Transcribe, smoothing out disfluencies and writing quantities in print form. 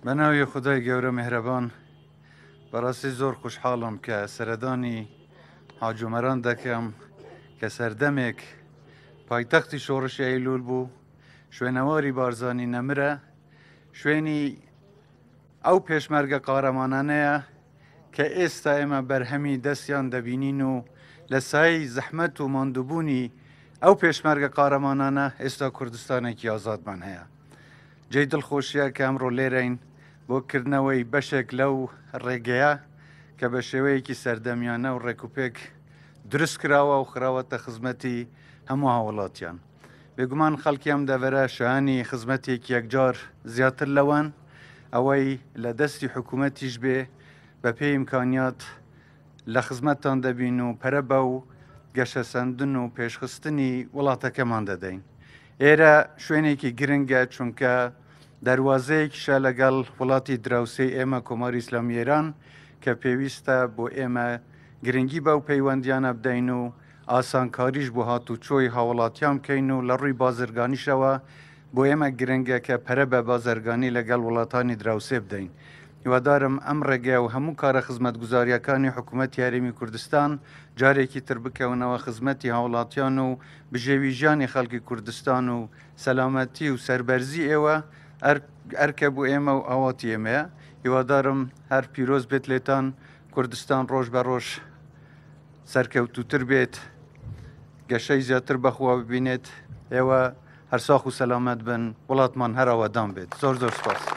بناوی خدای گەورە مهرەبان بەڕاستی زۆر خوشحاڵم کە سەردانی هاوجومەران دەکەم کە سەردەمێک پایتەختی شۆڕشی ئەیلول بوو، شوێنەواری بارزانی نەمرە، شوێنی ئەو پێشمەرگە قارەمانانەیە کە ئێستا ئێمە بەرهەمی دەستیان دەبینین و لە سای زەحمەت و ماندووبوونی ئەو پێشمەرگە قارەمانانە ئێستا کوردستانێکی ئازادمان هەیە. جێی دڵخۆشیە کە ئەمڕۆ لێرەین بۆ کردنەوەی بەشێک لەو ڕێگەیە کە بە شێوەیەکی سەردەمیانە و ڕێکوپێک دروست کراوە و خراوەتە خزمەتی هەموو هاوڵاتیان. بێگومان خەڵکی ئەم دەڤەرە شایانی خزمەتێکی یەکجار زیاتر لەوان، ئەوەی لە دەستی حکوومەتیش بێ بە پێی ئیمکانیات لە خزمەتتان دەبین و پەرە بە و گەشە سەندن و پێشخستنی وڵاتەکەمان دەدەین. ئێرە شوێنێکی گرنگە چونکە دەواازەیەکیشە لەگەڵ وڵاتی دراوسەی ئێمە کۆماری ئیسلامی ئێران کە پێویستە بۆ ئێمە گرنگی بەو پەیوەندیانە بدەین و ئاسانکاریش بۆ هاتوچۆی هاوڵاتیان بکەین و لە ڕووی بازرگانیشەوە بۆ ئێمە گرنگە کە پەرە بە بازرگانی لەگەڵ وڵاتانی دراوسێ بدەین. هیوادارم ئەم ڕێگە و هەموو کارە خزمەت گوزاریەکانی حکوومەتی هەرێمی کوردستان جارێکی تر بکەونەوە خزمەتی هاوڵاتیان و بژێوی ژیانی خەڵکی کوردستان و سەلامەتی و سەربەرزی ئێوە ئەرکە بۆ ئێمە و ئاواتی ئێمەیە. هیوادارم هەر پیرۆز بێت لێتان، کوردستان ڕۆژ بە ڕۆژ سەرکەوتووتر بێت، گەشەی زیاتر بەخوا ببینێت، ئێوە هەرساخ و سەلامەت بن، وڵاتمان هەر ئاوادان بێت. زۆر زۆر سپاس.